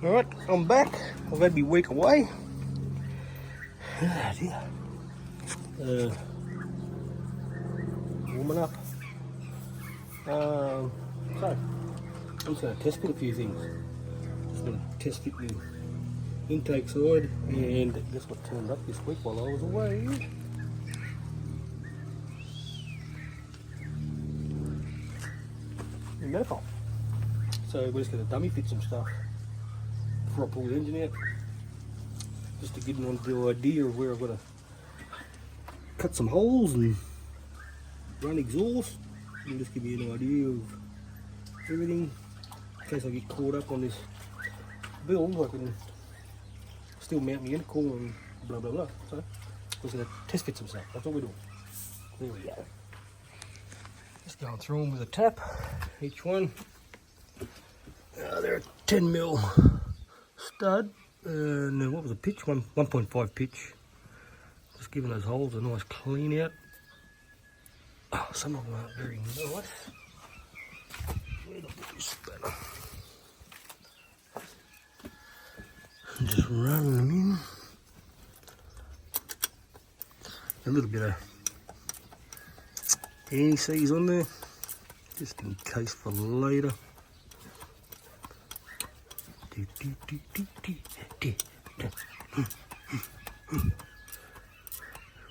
Alright, I'm back. I've had my week away. Ah, dear. Warming up. So, I'm just going to test fit a few things. Just going to test fit the intake side, and guess what turned up this week while I was away? The manifold. So we're just going to dummy fit some stuff before I pull the engine out, just to give them the idea of where I've got to cut some holes and run exhaust, and just give you an idea of everything in case I get caught up on this build. I can still mount my intercooler and blah blah blah. So we're going to test fit some stuff. That's what we're doing. There we go. Just going through them with a tap, each one. They're a 10mm stud. And what was the pitch? 1.5 pitch. Just giving those holes a nice clean out. Oh, some of them aren't very nice. Where'd I put this spanner? And just run them in. A little bit of anti-seize on there, just in case for later.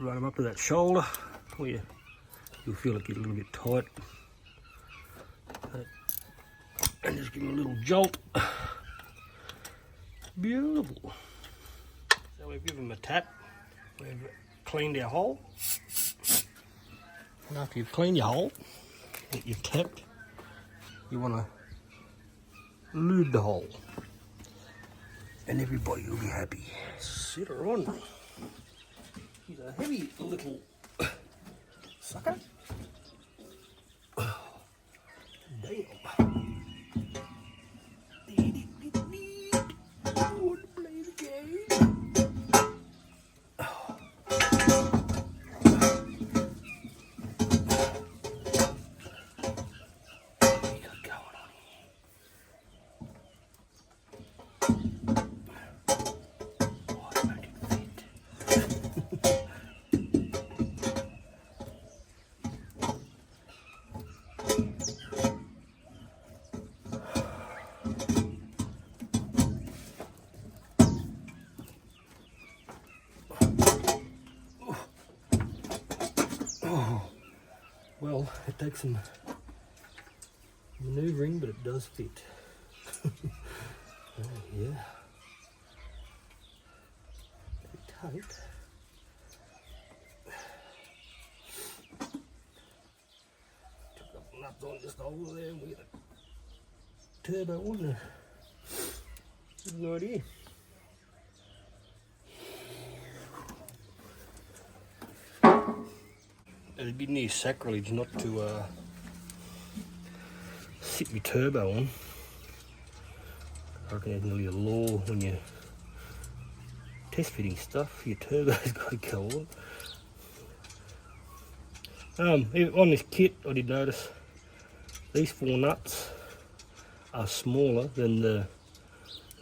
Run them up to that shoulder where you'll feel it get a little bit tight. And just give them a little jolt. Beautiful. So we've given them a tap. We've cleaned our hole. And after you've cleaned your hole that you've tapped, you want to lube the hole. And everybody will be happy. Sit her on. He's a heavy little sucker. Damn. Want to play the game? Well, it takes some maneuvering, but it does fit. Oh, yeah. Very tight. Took up nuts on just over there with a turbo on there. No idea. It'd be near sacrilege not to sit your turbo on. I reckon there's nearly a law when you're test fitting stuff, your turbo's got to go on. On this kit, I did notice these 4 nuts are smaller than the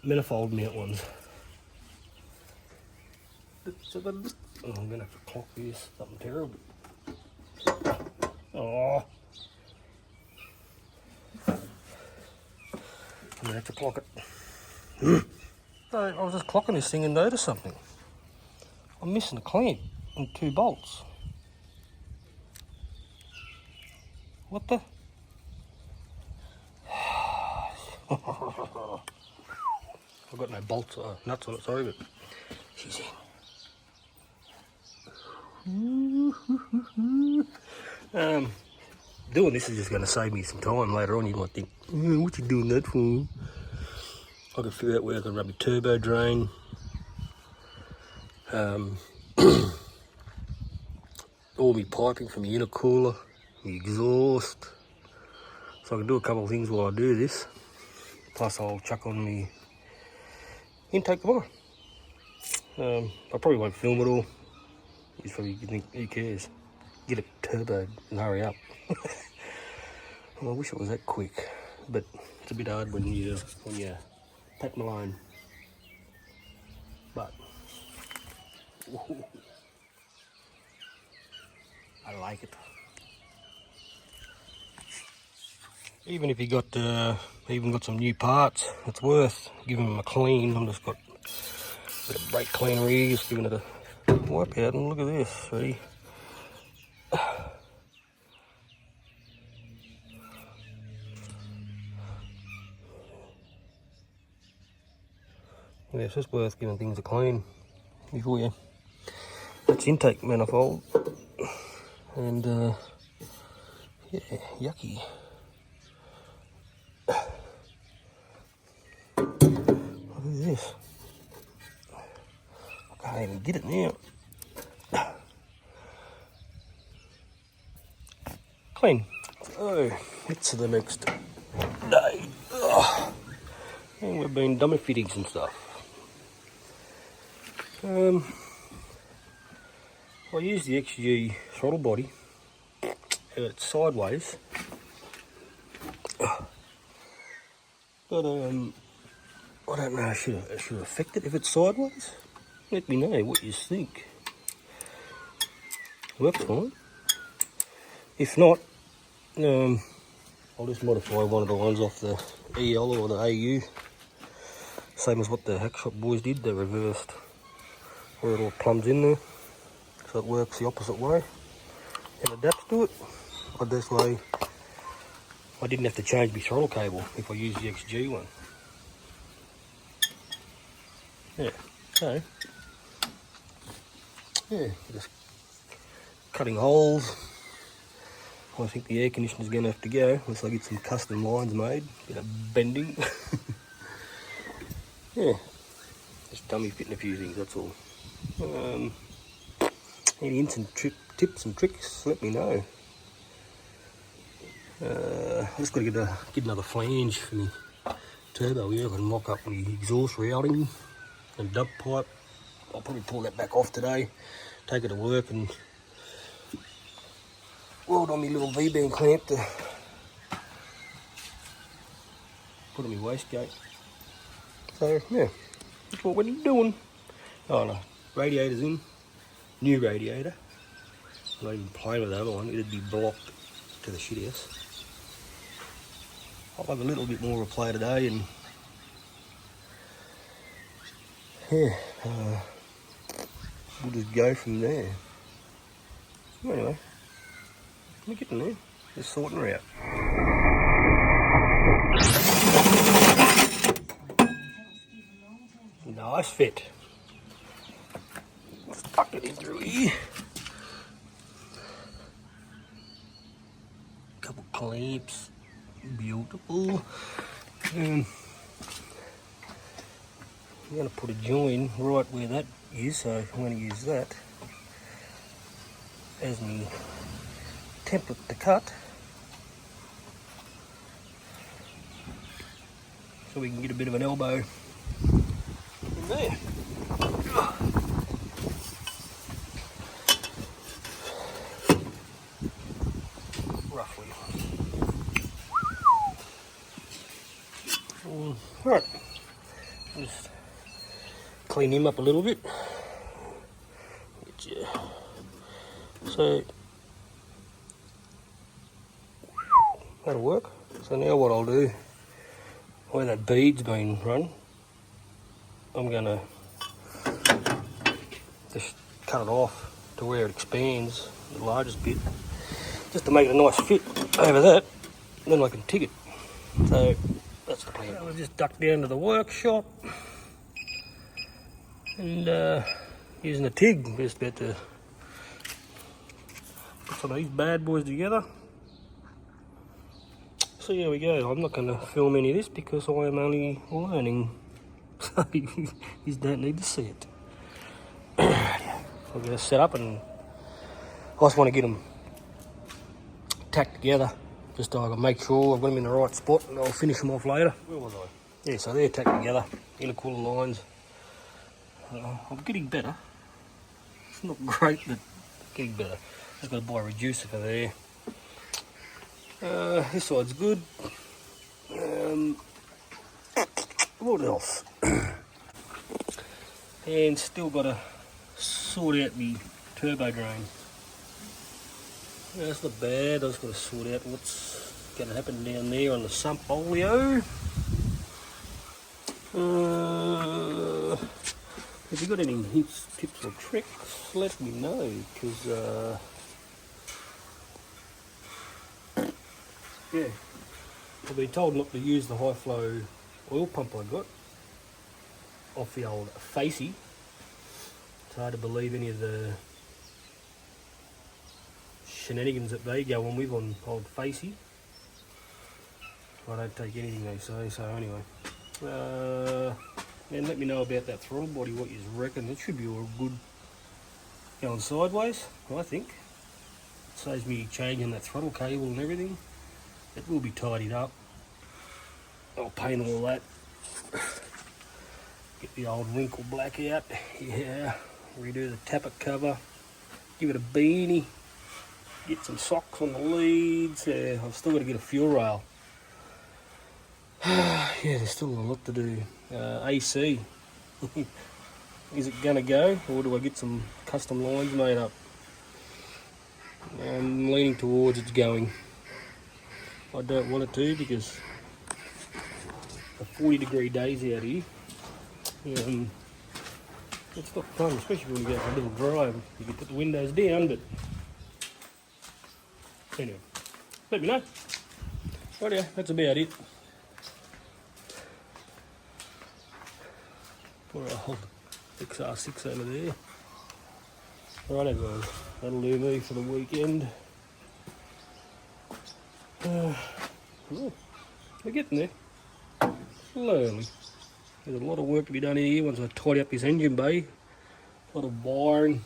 manifold mount ones. Oh, I'm going to have to clock this, something terrible. Oh, I'm gonna have to clock it. So I was just clocking this thing and noticed something. I'm missing a clamp and 2 bolts. What the? I've got no bolts or nuts on it, sorry, but she's in. Doing this is just going to save me some time later on. You might think, what you doing that for? I can figure out where I can run my turbo drain. All my piping from the intercooler, the exhaust. So I can do a couple of things while I do this. Plus I'll chuck on my intake tomorrow. I probably won't film it all. You probably think, who cares? Get it turbo and hurry up. Well, I wish it was that quick, but it's a bit hard when you're Pat Malone. But I like it. Even if you got even got some new parts, it's worth giving them a clean. I'm just got a bit of brake cleaner here, just giving it a wipe out, and look at this, see? Yeah, it's just worth giving things a clean before you. That's intake manifold, and yeah, yucky. Look at this. I can't even get it now. Clean. So, it's the next day. And we've been dummy fitting some stuff. I use the XG throttle body. It's sideways. But I don't know, should I affect it if it's sideways? Let me know what you think. Works fine. If not, I'll just modify one of the ones off the EL or the AU. Same as what the hack shop boys did, they reversed where it all plumbs in there. So it works the opposite way. It adapts to it. But this way, I didn't have to change my throttle cable if I use the XG one. Yeah, so, yeah, just cutting holes. I think the air conditioner's going to have to go unless I get some custom lines made, bit of bending. Yeah, just dummy fitting a few things, that's all. Any hints and tips and tricks, let me know. I just got to get another flange for me turbo here. I can lock up my exhaust routing and dub pipe. I'll probably pull that back off today, take it to work and weld on my little V-band clamp to put on my wastegate. So yeah, that's what we're doing. Oh no, radiator's in, new radiator. I'm not even playing with the other one, it'd be blocked to the shit house. I'll have a little bit more of a play today and yeah, we'll just go from there. Anyway, we're getting there, just sorting her out. Nice fit. Tuck it in through here. Couple clamps, beautiful. I'm going to put a join right where that is, so I'm going to use that as my template to cut, so we can get a bit of an elbow in there. Roughly. Right, just clean him up a little bit. So that'll work. So now what I'll do, where that bead's been run, I'm gonna just cut it off to where it expands the largest bit, just to make it a nice fit over that, then I can TIG it. So that's the plan. I'll just duck down to the workshop and using a TIG, just about to put some of these bad boys together. So here we go. I'm not going to film any of this because I am only learning, so you don't need to see it. I'm going to set up and I just want to get them tacked together, just so I can make sure I've got them in the right spot and I'll finish them off later. Where was I? Yeah, so they're tacked together, intercooler lines. I'm getting better. It's not great, but getting better. Just got to buy a reducer for there. This side's good. what else? And still got to sort out the turbo drain. That's not bad. I just got to sort out what's going to happen down there on the sump oleo. If you got any hints, tips or tricks, let me know, because yeah, I've been told not to use the high flow oil pump I got off the old Facey. It's hard to believe any of the shenanigans that they go on with on old Facey. I don't take anything they say, so anyway. And let me know about that throttle body, what you reckon. It should be all good going sideways, I think. It saves me changing that throttle cable and everything. It will be tidied up. I'll paint all that. Get the old wrinkle black out. Yeah. Redo the tappet cover. Give it a beanie. Get some socks on the leads. Yeah, I've still got to get a fuel rail. Yeah, there's still a lot to do. AC. Is it going to go, or do I get some custom lines made up? I'm leaning towards it's going. I don't want it to, because the 40-degree days out here, it's not fun, especially when you go for a little drive. You can put the windows down, but anyway, let me know. Rightio, that's about it. Put our old XR6 over there. Righto guys, that'll do me for the weekend. We're getting there, slowly. There's a lot of work to be done here once I tidy up this engine bay. A lot of wiring,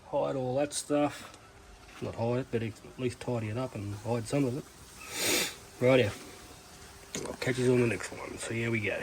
hide all that stuff. Not hide it, but at least tidy it up and hide some of it. Rightio, I'll catch you on the next one. So here we go.